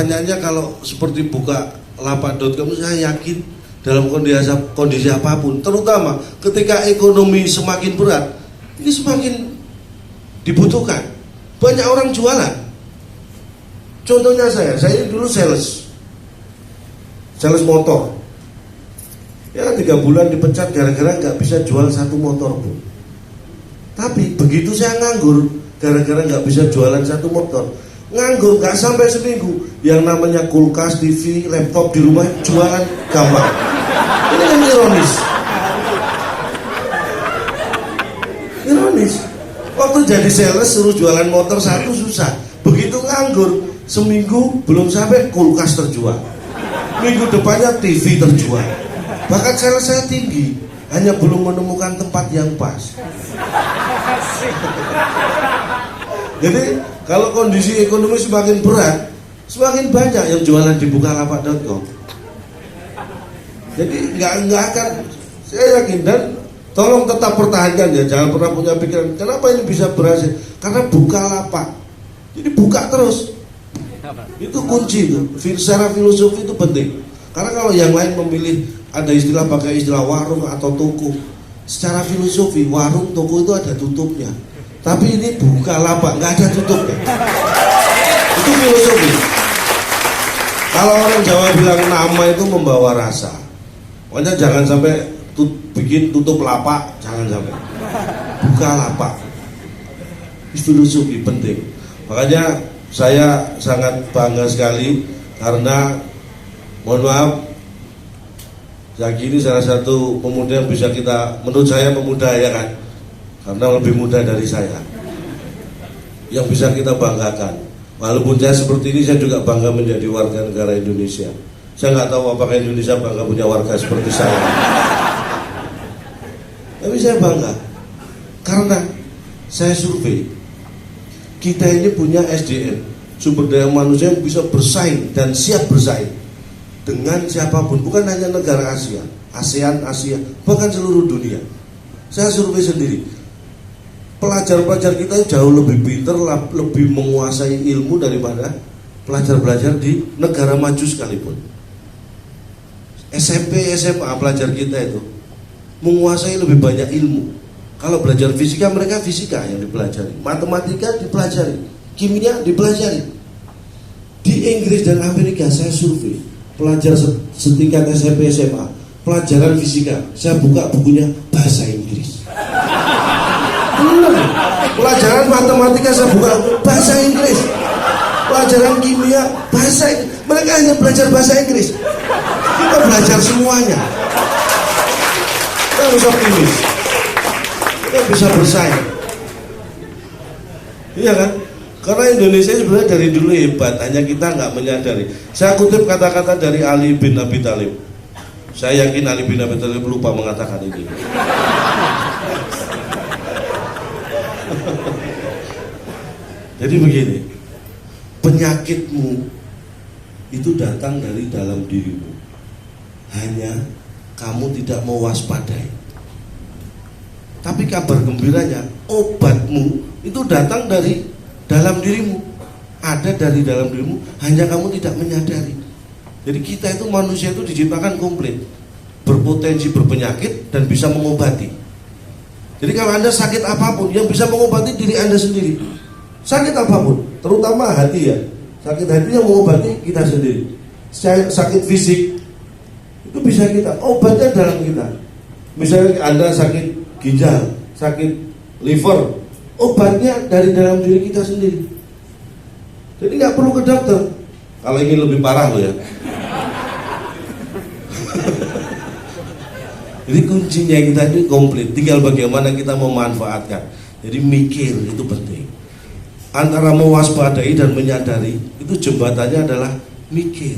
pertanyaannya kalau seperti buka lapak.com, saya yakin dalam kondisi apapun, terutama ketika ekonomi semakin berat, ini semakin dibutuhkan. Banyak orang jualan. Contohnya saya dulu sales motor. Ya 3 bulan dipecat gara-gara nggak bisa jual 1 motor pun. Tapi begitu saya nganggur, gara-gara nggak bisa jualan 1 motor, nganggur nggak sampai seminggu, yang namanya kulkas, TV, laptop di rumah jualan gampang. Ini kan ironis. Waktu jadi sales suruh jualan motor 1 susah, begitu nganggur seminggu belum sampai kulkas terjual, minggu depannya TV terjual. Bahkan sales saya tinggi, hanya belum menemukan tempat yang pas. Jadi kalau kondisi ekonomi semakin berat, semakin banyak yang jualan di bukalapak.com. Jadi nggak akan, saya yakin, dan tolong tetap pertahankan ya, jangan pernah punya pikiran kenapa ini bisa berhasil, karena Bukalapak. Jadi buka terus, itu kunci itu. Secara filosofi itu penting. Karena kalau yang lain memilih ada istilah, pakai istilah warung atau toko, secara filosofi warung, toko itu ada tutupnya. Tapi ini Bukalapak nggak ada tutupnya. Itu filosofi. Kalau orang Jawa bilang nama itu membawa rasa. Pokoknya jangan sampai bikin tutup lapak, jangan sampai. Bukalapak. Filosofi penting. Makanya saya sangat bangga sekali karena, mohon maaf, Zaki ini salah satu pemuda yang bisa kita, menurut saya pemuda ya kan, karena lebih muda dari saya, yang bisa kita banggakan. Walaupun saya seperti ini, saya juga bangga menjadi warga negara Indonesia. Saya nggak tahu apakah Indonesia bangga punya warga seperti saya, tapi saya bangga karena saya survei, kita ini punya SDM, sumber daya manusia yang bisa bersaing dan siap bersaing dengan siapapun, bukan hanya negara Asia, ASEAN, Asia, bahkan seluruh dunia. Saya survei sendiri, pelajar-pelajar kita jauh lebih pintar, lebih menguasai ilmu daripada pelajar-pelajar di negara maju sekalipun. SMP, SMA pelajar kita itu menguasai lebih banyak ilmu. Kalau belajar fisika, mereka fisika yang dipelajari, matematika dipelajari, kimia dipelajari. Di Inggris dan Amerika saya survei pelajar setingkat SMP, SMA, pelajaran fisika, saya buka bukunya bahasa Inggris. Pelajaran matematika saya buka bahasa Inggris. Pelajaran kimia bahasa Inggris. Mereka hanya belajar bahasa Inggris. Kita belajar semuanya. Kita harus optimis. Kita bisa bersaing. Iya kan? Karena Indonesia sebenarnya dari dulu hebat, hanya kita nggak menyadari. Saya kutip kata-kata dari Ali bin Abi Thalib. Saya yakin Ali bin Abi Thalib lupa mengatakan ini. Jadi begini, penyakitmu itu datang dari dalam dirimu, hanya kamu tidak mau waspadai. Tapi kabar gembiranya, obatmu itu datang dari dalam dirimu, ada dari dalam dirimu, hanya kamu tidak menyadari. Jadi kita itu manusia itu diciptakan komplit, berpotensi berpenyakit dan bisa mengobati. Jadi kalau Anda sakit apapun, yang bisa mengobati diri Anda sendiri. Sakit apapun, terutama hati ya, sakit hati yang mengobati kita sendiri. Sakit fisik itu bisa kita, obatnya dalam kita. Misalnya Anda sakit ginjal, sakit liver, obatnya dari dalam diri kita sendiri. Jadi nggak perlu ke dokter. Kalau ingin lebih parah loh ya. Jadi kuncinya kita ini komplit, tinggal bagaimana kita memanfaatkan. Jadi mikir itu penting. Antara mewaspadai dan menyadari, itu jembatannya adalah mikir.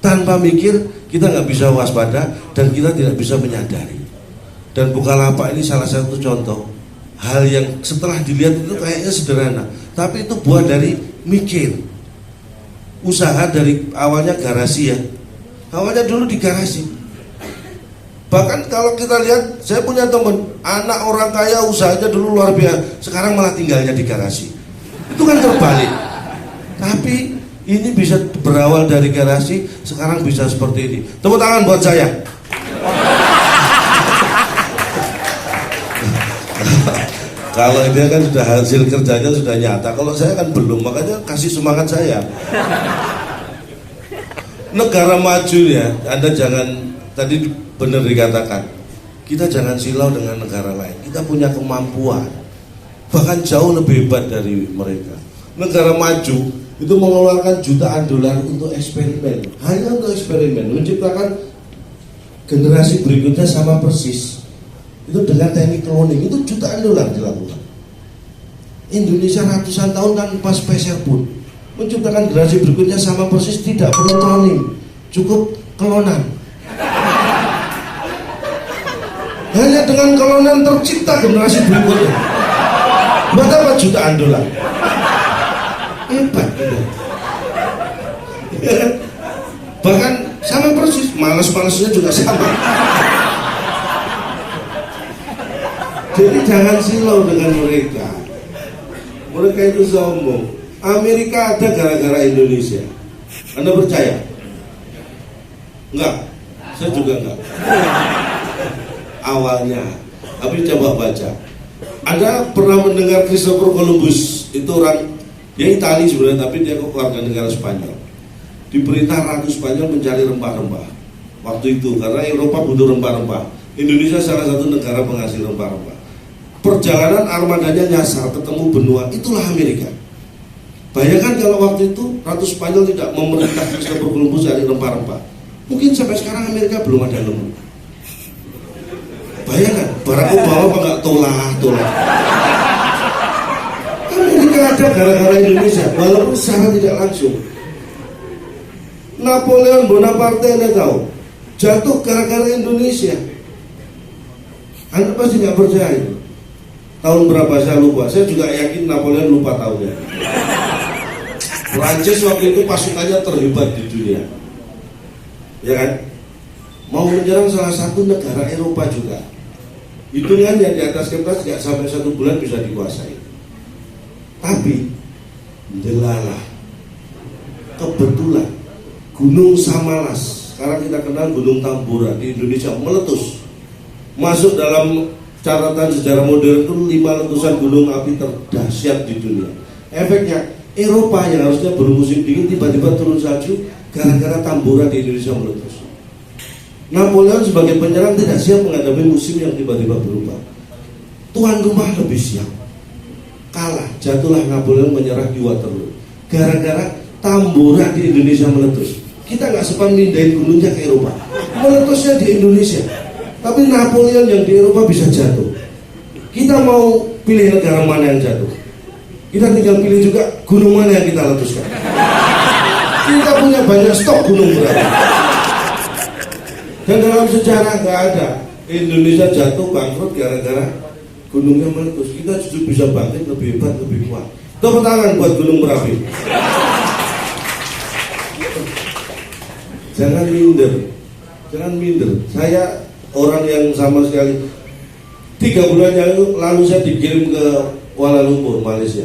Tanpa mikir kita nggak bisa waspada dan kita tidak bisa menyadari. Dan Bukalapak ini salah satu contoh hal yang setelah dilihat itu kayaknya sederhana, tapi itu buah dari mikir. Usaha dari awalnya garasi ya, awalnya dulu di garasi. Bahkan kalau kita lihat, saya punya teman, anak orang kaya usahanya dulu luar biasa, sekarang malah tinggalnya di garasi. Itu kan terbalik. Tapi Ini bisa berawal dari garasi, sekarang bisa seperti ini. Tepuk tangan buat saya. Kalau dia kan sudah hasil kerjanya sudah nyata, kalau saya kan belum, makanya kasih semangat saya. Negara maju ya, Anda jangan, tadi benar dikatakan, kita jangan silau dengan negara lain. Kita punya kemampuan, bahkan jauh lebih hebat dari mereka. Negara maju itu mengeluarkan jutaan dolar untuk eksperimen, hanya untuk eksperimen, menciptakan generasi berikutnya sama persis. Itu dengan teknik cloning, itu jutaan dolar dilakukan. Indonesia ratusan tahun tanpa spesial pun menciptakan generasi berikutnya sama persis, tidak perlu cloning, cukup klonan. Hanya dengan klonan tercipta generasi berikutnya. Buat apa jutaan dolar? Hebat gitu. Bahkan sama persis, malas-malasnya juga sama. Jadi jangan silau dengan mereka. Mereka itu sombong. Amerika ada gara-gara Indonesia. Anda percaya? Enggak. Saya juga enggak. Awalnya. Tapi coba baca. Anda pernah mendengar Christopher Columbus? Itu orang, dia Itali sebenarnya, tapi dia keluarga negara Spanyol. Diperintah Ratu Spanyol mencari rempah-rempah. Waktu itu karena Eropa butuh rempah-rempah. Indonesia salah satu negara penghasil rempah-rempah. Perjalanan armadanya nyasar ketemu benua, itulah Amerika. Bayangkan kalau waktu itu Ratu Spanyol tidak memerintah Christopher Columbus cari rempah-rempah, mungkin sampai sekarang Amerika belum ada lembu. Bayangkan, Barack Obama apa nggak tolah. Amerika ada gara-gara Indonesia, walaupun secara tidak langsung. Napoleon Bonaparte, Anda tahu, jatuh gara-gara Indonesia. Anda pasti nggak percaya itu. Tahun berapa saya lupa, saya juga yakin Napoleon lupa tahunnya. Prancis waktu itu pasukannya terhebat di dunia, ya kan? Mau menyerang salah satu negara Eropa juga. Hitungan yang di atas kertas nggak sampai 1 bulan bisa dikuasai. Tapi delalah, kebetulan Gunung Samalas, sekarang kita kenal Gunung Tambora di Indonesia, meletus. Masuk dalam catatan sejarah modern itu 5 letusan gunung api terdahsyat di dunia. Efeknya Eropa yang harusnya bermusim dingin tiba-tiba turun salju gara-gara Tambora di Indonesia meletus. Napoleon sebagai penyerang tidak siap menghadapi musim yang tiba-tiba berubah. Tuan rumah lebih siap. Kalah, jatuhlah Napoleon menyerah di Waterloo. Gara-gara Tambora di Indonesia meletus. Kita nggak sempat mindahin gunungnya ke Eropa, meletusnya di Indonesia. Tapi Napoleon yang di Eropa bisa jatuh. Kita mau pilih negara mana yang jatuh? Kita tinggal pilih juga gunung mana yang kita letuskan. Kita punya banyak stok gunung berapi. Dan dalam sejarah nggak ada Indonesia jatuh bangkrut gara-gara gunungnya meletus. Kita justru bisa bangkit lebih hebat, lebih kuat. Tepuk tangan buat gunung berapi. Jangan minder. Saya orang yang sama sekali 3 bulan yang lalu saya dikirim ke Kuala Lumpur, Malaysia.